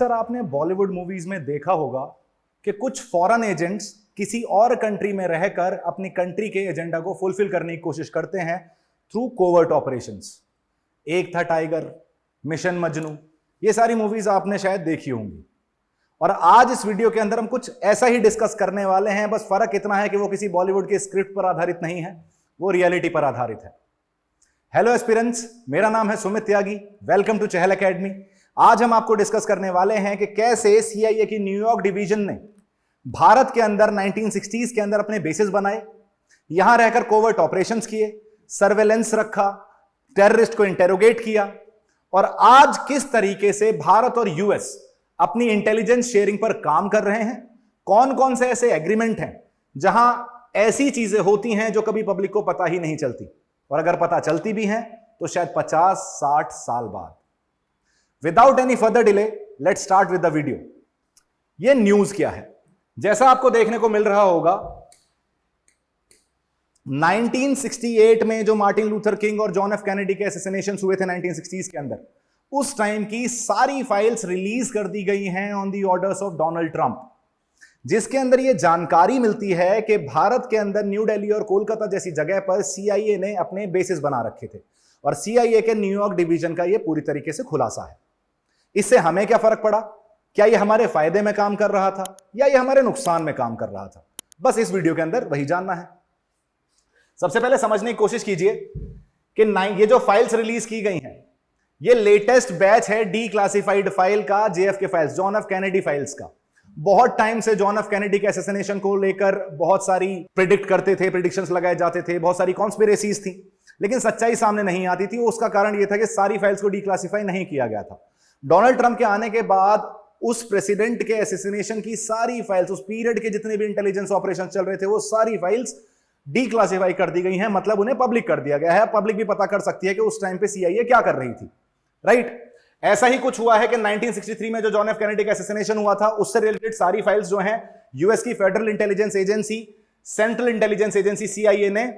अक्सर आपने बॉलीवुड मूवीज में देखा होगा कि कुछ फॉरेन एजेंट्स किसी और कंट्री में रहकर अपनी कंट्री के एजेंडा को फुलफिल करने की कोशिश करते हैं थ्रू कोवर्ट ऑपरेशंस। एक था टाइगर, मिशन मजनू, ये सारी मूवीज आपने शायद देखी होंगी। और आज इस वीडियो के अंदर हम कुछ ऐसा ही डिस्कस करने वाले हैं, बस फर्क इतना है कि वो किसी बॉलीवुड के स्क्रिप्ट पर आधारित नहीं है, वो रियलिटी पर आधारित है। हेलो एस्पिरेंट्स, मेरा नाम है Sumit Tyagi. Welcome to Chahal academy. आज हम आपको डिस्कस करने वाले हैं कि कैसे सीआईए की न्यूयॉर्क डिवीजन ने भारत के अंदर 1960s के अंदर अपने बेसिस बनाए, यहां रहकर कोवर्ट ऑपरेशंस किए, सर्वेलेंस रखा, टेररिस्ट को इंटेरोगेट किया, और आज किस तरीके से भारत और यूएस अपनी इंटेलिजेंस शेयरिंग पर काम कर रहे हैं। कौन कौन से ऐसे एग्रीमेंट हैं जहां ऐसी चीजें होती हैं जो कभी पब्लिक को पता ही नहीं चलती, और अगर पता चलती भी हैं तो शायद 50-60 साल बाद। Without any further delay, let's start with the video. ये न्यूज क्या है? जैसा आपको देखने को मिल रहा होगा, 1968 में जो मार्टिन लूथर किंग और जॉन एफ कैनेडी के असैसिनेशन हुए थे 1960s के अंदर, उस टाइम की सारी फाइल्स रिलीज कर दी गई हैं on the orders of Donald Trump, जिसके अंदर यह जानकारी मिलती है कि भारत के अंदर न्यू दिल्ली और कोलकाता जैसी जगह पर सीआईए ने अपने बेसिस बना रखे थे, और सीआईए के न्यूयॉर्क डिवीजन का यह पूरी तरीके से खुलासा है। इससे हमें क्या फर्क पड़ा? क्या यह हमारे फायदे में काम कर रहा था या यह हमारे नुकसान में काम कर रहा था? बस इस वीडियो के अंदर वही जानना है। सबसे पहले समझने की कोशिश कीजिए कि ये जो फाइल्स रिलीज की गई हैं, ये लेटेस्ट बैच है डी क्लासिफाइड फाइल का, JFK files, John F Kennedy files का। बहुत टाइम से जॉन एफ कैनेडी के असैसिनेशन को लेकर बहुत सारी प्रिडिक्ट करते थे, प्रिडिक्शंस लगाए जाते थे, बहुत सारी कॉन्स्पिरेसीज थी, लेकिन सच्चाई सामने नहीं आती थी। उसका कारण यह था कि सारी फाइल्स को डीक्लासिफाई नहीं किया गया था। डोनाल्ड ट्रंप के आने के बाद उस प्रेसिडेंट के असैसिनेशन की सारी फाइल्स, उस पीरियड के जितने भी इंटेलिजेंस ऑपरेशन चल रहे थे, वो सारी फाइल्स डीक्लासिफाई कर दी गई हैं, मतलब उन्हें पब्लिक कर दिया गया है। पब्लिक भी पता कर सकती है कि उस टाइम पे सीआईए क्या कर रही थी, राइट? ऐसा ही कुछ हुआ है कि 1963 में जो जॉन एफ कैनेडी का असैसिनेशन हुआ था, उससे रिलेटेड सारी फाइल्स जो हैं यूएस की federal intelligence agency, central intelligence agency CIA ने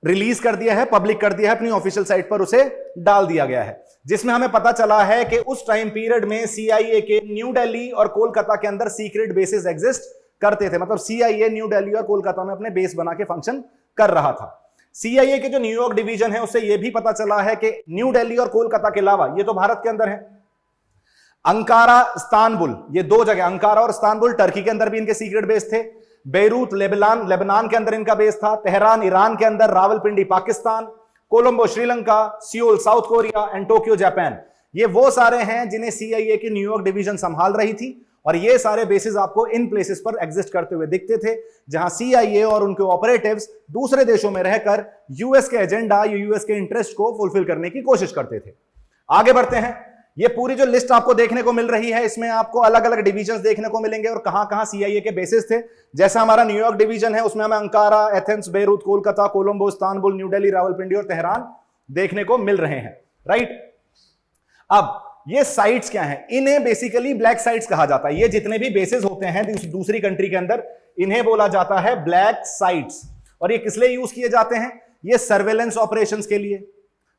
रिलीज कर दिया है, पब्लिक कर दिया है, अपनी ऑफिशियल साइट पर उसे डाल दिया गया है, जिसमें हमें पता चला है कि उस टाइम पीरियड में सीआईए के न्यू दिल्ली और कोलकाता के अंदर सीक्रेट बेसिस एग्जिस्ट करते थे। मतलब सीआईए न्यू दिल्ली और कोलकाता में अपने बेस बना के फंक्शन कर रहा था। सीआईए के जो न्यूयॉर्क डिवीजन है, उससे यह भी पता चला है कि न्यू दिल्ली और कोलकाता के अलावा, ये तो भारत के अंदर है, अंकारा, इस्तांबुल, ये दो जगह, अंकारा और इस्तांबुल, टर्की के अंदर भी इनके सीक्रेट बेस थे। बेरूत लेबनान के अंदर इनका बेस था। तेहरान ईरान के अंदर, Rawalpindi Pakistan, Colombo Sri Lanka, Seoul south Korea and Tokyo Japan, ये वो सारे हैं जिन्हें सीआईए की न्यूयॉर्क डिवीजन संभाल रही थी। और ये सारे बेसिस आपको इन प्लेसेस पर एग्जिस्ट करते हुए दिखते थे, जहां सीआईए और उनके ऑपरेटिव्स दूसरे देशों में रहकर यूएस के एजेंडा या यूएस के इंटरेस्ट को फुलफिल करने की कोशिश करते थे। आगे बढ़ते हैं। ये पूरी जो लिस्ट आपको देखने को मिल रही है, इसमें आपको अलग अलग डिवीजन्स देखने को मिलेंगे और कहां कहां सीआईए के बेसिस थे। जैसा हमारा न्यूयॉर्क डिवीजन है, उसमें हमें Ankara, Athens, Beirut, Kolkata, Colombo, Istanbul, new Delhi, Rawalpindi और तेहरान देखने को मिल रहे हैं, राइट? अब ये साइट्स क्या हैं? इन्हें बेसिकली ब्लैक साइट्स कहा जाता है। ये जितने भी बेसिस होते हैं दूसरी कंट्री के अंदर, इन्हें बोला जाता है ब्लैक साइट्स। और ये किस लिए यूज किए जाते हैं? ये सर्वेलेंस ऑपरेशंस के लिए,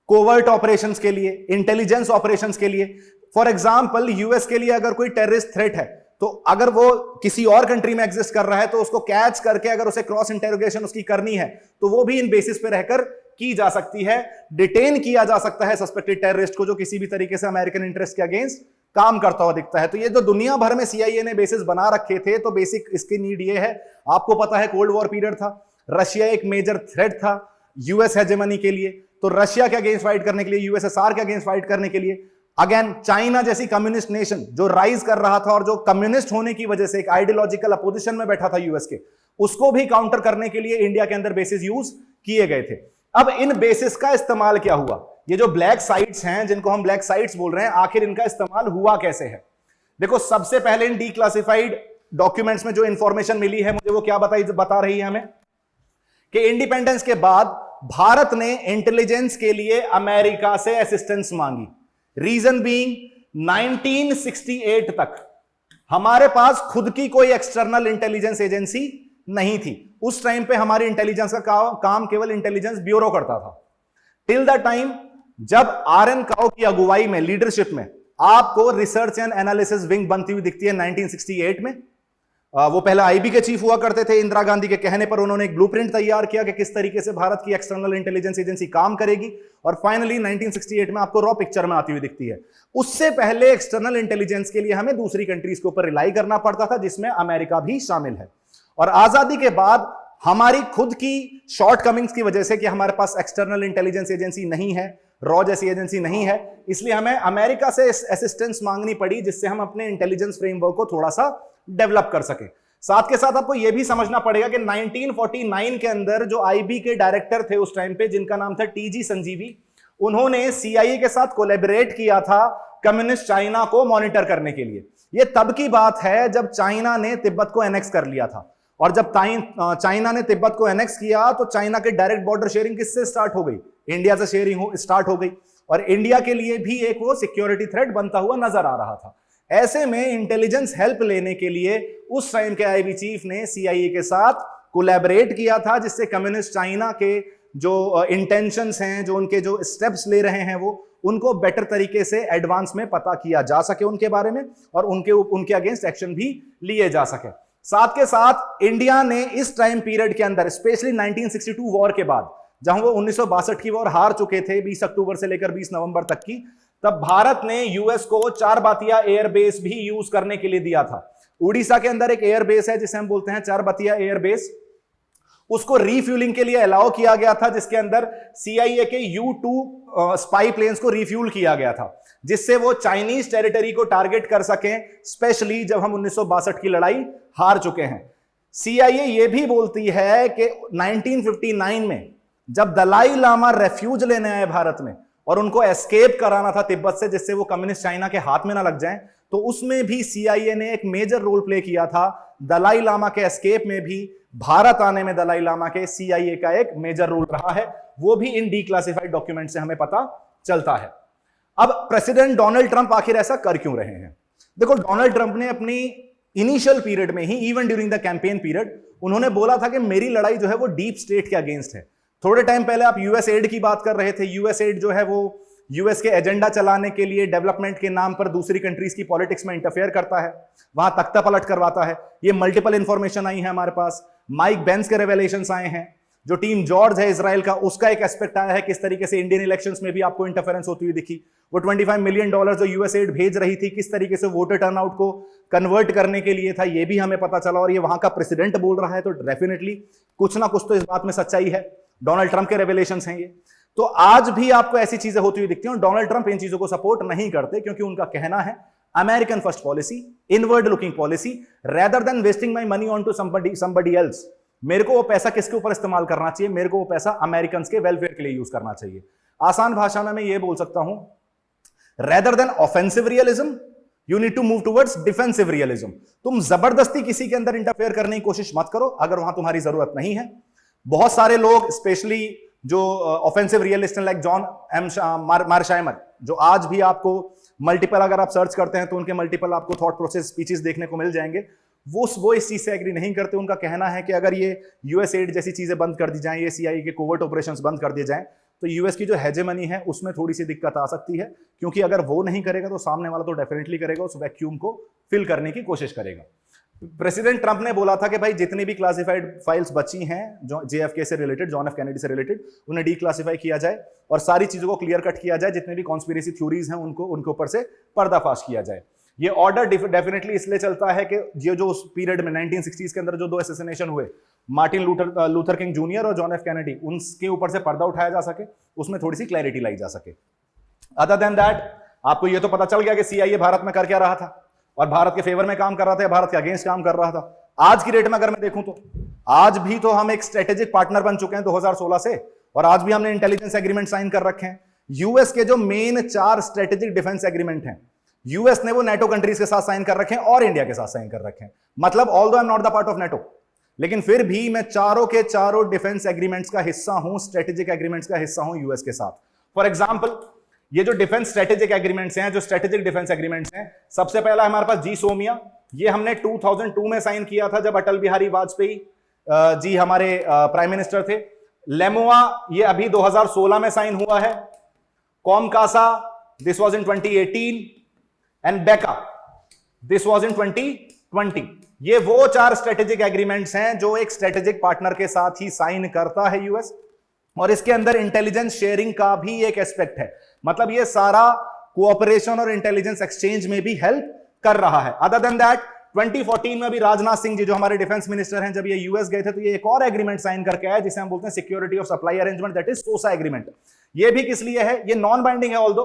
कोवर्ट ऑपरेशंस के लिए, इंटेलिजेंस ऑपरेशंस के लिए। फॉर एग्जांपल, यूएस के लिए अगर कोई टेररिस्ट थ्रेट है, तो अगर वो किसी और कंट्री में एग्जिस्ट कर रहा है, तो उसको कैच करके अगर उसे क्रॉस इंटेरोगेशन उसकी करनी है, तो वो भी इन बेसिस पे रहकर की जा सकती है। डिटेन किया जा सकता है सस्पेक्टेड टेररिस्ट को, जो किसी भी तरीके से अमेरिकन इंटरेस्ट के अगेंस्ट काम करता हुआ दिखता है। तो ये जो दुनिया भर में सीआईए ने बेसिस बना रखे थे, तो बेसिक इसकी नीड ये है, आपको पता है कोल्ड वॉर पीरियड था, रशिया एक मेजर थ्रेट था यूएस हेजेमनी के लिए, तो रशिया के अगेंस्ट फाइट करने के लिए, यूएसएसआर के अगेंस्ट फाइट करने के लिए, अगेन चाइना जैसी कम्युनिस्ट नेशन जो राइज कर रहा था और जो कम्युनिस्ट होने की वजह से एक आइडियोलॉजिकल अपोजिशन में बैठा था यूएस के, उसको भी काउंटर करने के लिए इंडिया के अंदर बेसिस यूज किए गए थे। अब इन बेसिस का इस्तेमाल क्या हुआ? ये जो ब्लैक साइट्स हैं, जिनको हम ब्लैक साइट्स बोल रहे हैं, आखिर इनका इस्तेमाल हुआ कैसे है? देखो, सबसे पहले इन डीक्लासिफाइड डॉक्यूमेंट्स में जो इंफॉर्मेशन मिली है मुझे, वो क्या बता रही है हमें कि इंडिपेंडेंस के बाद भारत ने इंटेलिजेंस के लिए अमेरिका से असिस्टेंस मांगी। रीजन बीइंग, 1968 तक हमारे पास खुद की कोई एक्सटर्नल इंटेलिजेंस एजेंसी नहीं थी। उस टाइम पे हमारी इंटेलिजेंस का काम केवल इंटेलिजेंस ब्यूरो करता था, टिल द टाइम जब आर एन काओ की अगुवाई में, लीडरशिप में आपको रिसर्च एंड एनालिसिस विंग बनती हुई दिखती है 1968 में। वो पहले आईबी के चीफ हुआ करते थे। इंदिरा गांधी के कहने पर उन्होंने एक ब्लूप्रिंट तैयार किया कि किस तरीके से भारत की एक्सटर्नल इंटेलिजेंस एजेंसी काम करेगी, और फाइनली 1968 में आपको रॉ पिक्चर में आती हुई दिखती है। उससे पहले एक्सटर्नल इंटेलिजेंस के लिए हमें दूसरी कंट्रीज के ऊपर रिलाई करना पड़ता था, जिसमें अमेरिका भी शामिल है। और आजादी के बाद हमारी खुद की शॉर्टकमिंग्स की वजह से कि हमारे पास एक्सटर्नल इंटेलिजेंस एजेंसी नहीं है, रॉ जैसी एजेंसी नहीं है, इसलिए हमें अमेरिका से असिस्टेंस मांगनी पड़ी, जिससे हम अपने इंटेलिजेंस फ्रेमवर्क को थोड़ा सा डेवलप कर सके। साथ के साथ आपको यह भी समझना पड़ेगा कि 1949 के अंदर जो आईबी के डायरेक्टर थे उस टाइम पे, जिनका नाम था टीजी संजीवी, उन्होंने सीआईए के साथ कोलैबोरेट किया था कम्युनिस्ट चाइना को मॉनिटर करने के लिए। यह तब की बात है जब चाइना ने तिब्बत को एनेक्स कर लिया था। और जब चाइना ने तिब्बत को एनेक्स किया तो चाइना के डायरेक्ट बॉर्डर शेयरिंग किससे स्टार्ट हो गई? इंडिया से शेयरिंग स्टार्ट हो गई, और इंडिया के लिए भी एक वो सिक्योरिटी थ्रेट बनता हुआ नजर आ रहा था। ऐसे में इंटेलिजेंस हेल्प लेने के लिए उस टाइम के आईबी चीफ ने सीआईए के साथ कोलैबोरेट किया था, जिससे कम्युनिस्ट चाइना के जो इंटेंशंस हैं, जो उनके जो स्टेप्स ले रहे हैं, वो उनको बेटर तरीके से एडवांस में पता किया जा सके उनके बारे में, और उनके अगेंस्ट एक्शन भी लिए जा सके। साथ के साथ इंडिया ने इस टाइम पीरियड के अंदर, स्पेशली 1962 वॉर के बाद, जहां वो 1962 की वॉर हार चुके थे 20 अक्टूबर से लेकर 20 नवंबर तक की, तब भारत ने यूएस को चारबातिया एयरबेस भी यूज करने के लिए दिया था। उड़ीसा के अंदर एक एयरबेस है जिसे हम बोलते हैं चारबातिया एयरबेस, उसको रीफ्यूलिंग के लिए अलाउ किया गया था, जिसके अंदर सीआईए के U-2 स्पाई प्लेन्स को रिफ्यूल किया गया था, जिससे वो चाइनीज टेरिटरी को टारगेट कर सकें, स्पेशली जब हम 1962 की लड़ाई हार चुके हैं। सीआईए ये भी बोलती है कि 1959 में जब दलाई लामा रेफ्यूज लेने आए भारत में और उनको एस्केप कराना था तिब्बत से, जिससे वो कम्युनिस्ट चाइना के हाथ में ना लग जाएं, तो उसमें भी सीआईए ने एक मेजर रोल प्ले किया था। दलाई लामा के एस्केप में भी, भारत आने में दलाई लामा के सीआईए का एक मेजर रोल रहा है, वो भी इन डीक्लासिफाइड डॉक्यूमेंट से हमें पता चलता है। अब प्रेसिडेंट डोनाल्ड ट्रंप आखिर ऐसा कर क्यों रहे हैं? देखो, डोनाल्ड ट्रंप ने अपनी इनिशियल पीरियड में ही, even during the campaign period, उन्होंने बोला था कि मेरी लड़ाई जो है वो डीप स्टेट के अगेंस्ट है। थोड़े टाइम पहले आप यूएस एड की बात कर रहे थे। यूएस एड जो है वो यूएस के एजेंडा चलाने के लिए डेवलपमेंट के नाम पर दूसरी कंट्रीज की पॉलिटिक्स में इंटरफेयर करता है, वहां तख्ता पलट करवाता है। ये मल्टीपल इंफॉर्मेशन आई है हमारे पास, माइक बेंस के रेवलेशंस आए हैं, जो टीम जॉर्ज है इजराइल का, उसका एक एस्पेक्ट आया है, किस तरीके से इंडियन इलेक्शंस में भी आपको इंटरफेरेंस होती हुई दिखी। वो $25 मिलियन जो यूएस एड भेज रही थी, किस तरीके से वोटर टर्नआउट को कन्वर्ट करने के लिए था, ये भी हमें पता चला। और ये वहां का प्रेसिडेंट बोल रहा है, तो डेफिनेटली कुछ ना कुछ तो इस बात में सच्चाई है। डोनाल्ड ट्रंप के रेवलेशंस हैं ये। तो आज भी आपको ऐसी चीजें होती हुई दिखती हैं, और डोनाल्ड ट्रंप इन चीजों को सपोर्ट नहीं करते, क्योंकि उनका कहना है American first policy, inward looking policy, rather than wasting my money on to somebody else. मेरे को वो पैसा किसके ऊपर इस्तेमाल करना चाहिए? मेरे को वो पैसा अमेरिकन के वेलफेयर के लिए यूज करना चाहिए। आसान भाषा में मैं ये बोल सकता हूं, rather than offensive realism, you need to move towards defensive realism. तुम जबरदस्ती किसी के अंदर इंटरफेयर करने की कोशिश मत करो अगर वहां तुम्हारी जरूरत नहीं है। बहुत सारे लोग, स्पेशली जो offensive realist like John M Mearsheimer, जो आज भी आपको मल्टीपल, अगर आप सर्च करते हैं तो उनके मल्टीपल आपको थॉट प्रोसेस स्पीचेस देखने को मिल जाएंगे, वो इस चीज से एग्री नहीं करते। उनका कहना है कि अगर ये यूएस एड जैसी चीजें बंद कर दी जाएं, ये सीआईए के कोवर्ट ऑपरेशंस बंद कर दिए जाएं, तो यूएस की जो हेजेमनी है उसमें थोड़ी सी दिक्कत आ सकती है, क्योंकि अगर वो नहीं करेगा तो सामने वाला तो डेफिनेटली करेगा, उस वैक्यूम को फिल करने की कोशिश करेगा। प्रेसिडेंट ट्रंप ने बोला था कि भाई जितनी भी क्लासिफाइड फाइल्स बची हैं जो जेएफके से रिलेटेड, जॉन एफ कैनेडी से रिलेटेड, उन्हें डीक्लासिफाई किया जाए और सारी चीजों को क्लियर कट किया जाए। जितने भी कॉन्स्पिरेसी थ्योरीज हैं उनके ऊपर से पर्दाफाश किया जाए। ये ऑर्डर डेफिनेटली इसलिए चलता है कि ये जो उस पीरियड में 1960s के अंदर जो 2 असैसिनेशन हुए, मार्टिन लूथर किंग जूनियर और जॉन एफ कैनेडी, उनके ऊपर से पर्दा उठाया जा सके, उसमें थोड़ी सी क्लैरिटी लाई जा सके। अदर देन दैट, आपको ये तो पता चल गया कि सीआईए भारत में कर क्या रहा था, और भारत के फेवर में काम कर रहा था, भारत के अगेंस्ट काम कर रहा था। आज की डेट में अगर मैं देखूं तो आज भी तो हम एक स्ट्रेटेजिक पार्टनर बन चुके हैं 2016 से, और आज भी हमने इंटेलिजेंस एग्रीमेंट साइन कर रखे हैं। यूएस के जो मेन 4 स्ट्रेटेजिक डिफेंस एग्रीमेंट हैं, यूएस ने वो नेटो कंट्रीज के साथ साइन कर रखे हैं और इंडिया के साथ साइन कर रखे हैं। मतलब although I am not the part of NATO, लेकिन फिर भी मैं चारों के चारों डिफेंस एग्रीमेंट्स का हिस्सा हूं, स्ट्रेटेजिक एग्रीमेंट्स का हिस्सा हूं यूएस के साथ। फॉर एग्जांपल, ये जो डिफेंस स्ट्रेटेजिक एग्रीमेंट्स हैं, जो स्ट्रेटेजिक डिफेंस एग्रीमेंट्स हैं, सबसे पहला हमारे पास जी सोमिया, ये हमने 2002 में साइन किया था जब अटल बिहारी वाजपेयी जी हमारे प्राइम मिनिस्टर थे। लेमोआ, ये अभी 2016 में साइन हुआ है। COMCASA, this was in 2018। And बेका, दिस वाज इन 2020। ये वो 4 स्ट्रेटेजिक एग्रीमेंट्स हैं जो एक स्ट्रेटेजिक पार्टनर के साथ ही साइन करता है यूएस, और इसके अंदर इंटेलिजेंस शेयरिंग का भी एक एस्पेक्ट है। मतलब ये सारा कोऑपरेशन और इंटेलिजेंस एक्सचेंज में भी हेल्प कर रहा है। अदर देन दैट 2014 में भी राजनाथ सिंह जी जो हमारे डिफेंस मिनिस्टर हैं, जब ये यूएस गए थे तो ये एक और एग्रीमेंट साइन करके आए जिसे हम बोलते हैं security of supply arrangement, that is SOSA agreement. ये भी किस लिए है? ये नॉन बाइंडिंग है ऑल्दो,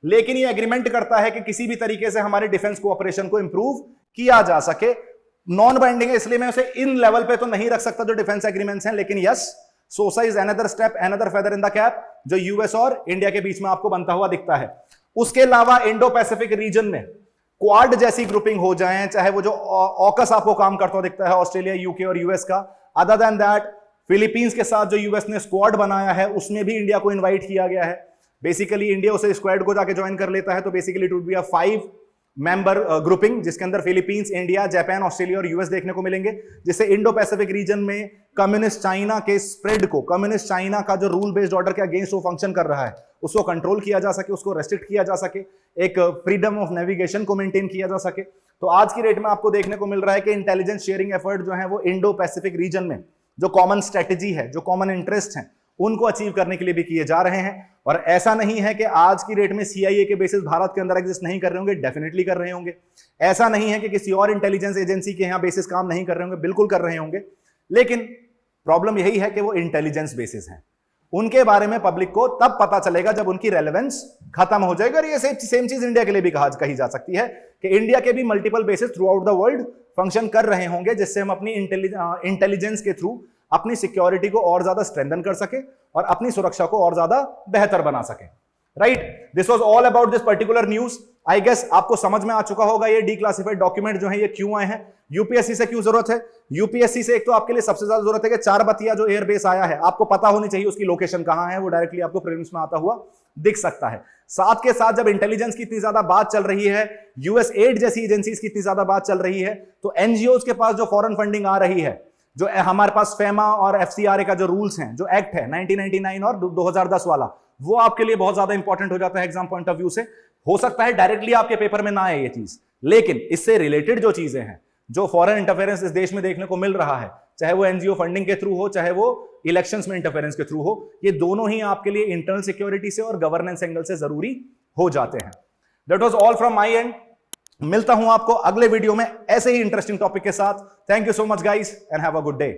लेकिन ये एग्रीमेंट करता है कि किसी भी तरीके से हमारे डिफेंस कोऑपरेशन को इंप्रूव किया जा सके। नॉन बाइंडिंग है इसलिए मैं उसे इन लेवल पे तो नहीं रख सकता जो डिफेंस एग्रीमेंट्स हैं, लेकिन yes, SOSA is another step, another feather in the cap जो यूएस और इंडिया के बीच में आपको बनता हुआ दिखता है। उसके अलावा इंडो पैसिफिक रीजन में क्वाड जैसी ग्रुपिंग हो जाए, चाहे वो जो ऑकस आपको काम करता हुआ दिखता है ऑस्ट्रेलिया, यूके और यूएस का। अदर देन दैट फिलीपींस के साथ जो यूएस ने स्क्वाड बनाया है उसमें भी इंडिया को इनवाइट किया गया है। बेसिकली इंडिया उसे स्क्वाड को जाके ज्वाइन कर लेता है, तो basically it would be a 5 member grouping जिसके अंदर फिलीपींस, इंडिया, जापान, ऑस्ट्रेलिया और यूएस देखने को मिलेंगे, जिससे इंडो पैसिफिक रीजन में कम्युनिस्ट चाइना के स्प्रेड को, कम्युनिस्ट चाइना का जो रूल बेस्ड ऑर्डर के अगेंस्ट वो फंक्शन कर रहा है, उसको कंट्रोल किया जा सके, उसको रेस्ट्रिक्ट किया जा सके, एक फ्रीडम ऑफ नेविगेशन को मेंटेन किया जा सके। तो आज की डेट में आपको देखने को मिल रहा है कि इंटेलिजेंस शेयरिंग एफर्ट जो है वो इंडो पैसिफिक रीजन में जो कॉमन स्ट्रेटेजी है, जो कॉमन इंटरेस्ट है, उनको अचीव करने के लिए भी किए जा रहे हैं। और ऐसा नहीं है कि आज की डेट में सीआईए के बेसिस भारत के अंदर एग्जिस्ट नहीं कर रहे होंगे, डेफिनेटली कर रहे होंगे। ऐसा नहीं है कि किसी और इंटेलिजेंस एजेंसी के यहां बेसिस काम नहीं कर रहे होंगे, बिल्कुल कर रहे होंगे, लेकिन प्रॉब्लम यही है कि वो इंटेलिजेंस बेसिस हैं। उनके बारे में पब्लिक को तब पता चलेगा जब उनकी रेलेवेंस खत्म हो जाएगा। और ये सेम चीज इंडिया के लिए भी कही जा सकती है कि इंडिया के भी multiple basis through out the world function कर रहे होंगे, जिससे हम अपनी इंटेलिजेंस के थ्रू अपनी सिक्योरिटी को और ज्यादा स्ट्रेंथन कर सके और अपनी सुरक्षा को और ज्यादा बेहतर बना सके। Right, this was all about this particular news. I guess आपको समझ में आ चुका होगा ये डीक्लासिफाइड डॉक्यूमेंट जो है ये क्यों आए हैं, यूपीएससी से क्यों जरूरत है। यूपीएससी से एक तो आपके लिए सबसे ज्यादा जरूरत है कि चारबतिया जो एयरबेस आया है आपको पता होनी चाहिए उसकी लोकेशन कहां है, वो डायरेक्टली आपको प्रीलिम्स में आता हुआ दिख सकता है। साथ के साथ जब इंटेलिजेंस की इतनी ज्यादा बात चल रही है, यूएस एड जैसी एजेंसीज की इतनी ज्यादा बात चल रही है, तो एनजीओ के पास जो फॉरेन फंडिंग आ रही है, जो हमारे पास फेमा और एफसीआरए का जो रूल्स हैं, जो एक्ट है 1999 और 2010 वाला, वो आपके लिए बहुत ज्यादा इंपॉर्टेंट हो जाता है एग्जाम पॉइंट ऑफ व्यू से। हो सकता है डायरेक्टली आपके पेपर में ना आए ये चीज, लेकिन इससे रिलेटेड जो चीजें हैं, जो फॉरेन इंटरफेरेंस इस देश में देखने को मिल रहा है, चाहे वो एनजीओ फंडिंग के थ्रू हो, चाहे वो इलेक्शंस में इंटरफेरेंस के थ्रू हो, ये दोनों ही आपके लिए इंटरनल सिक्योरिटी से और गवर्नेंस एंगल से जरूरी हो जाते हैं। That was all from my and. मिलता हूं आपको अगले वीडियो में ऐसे ही इंटरेस्टिंग टॉपिक के साथ। Thank you so much guys and have a good day.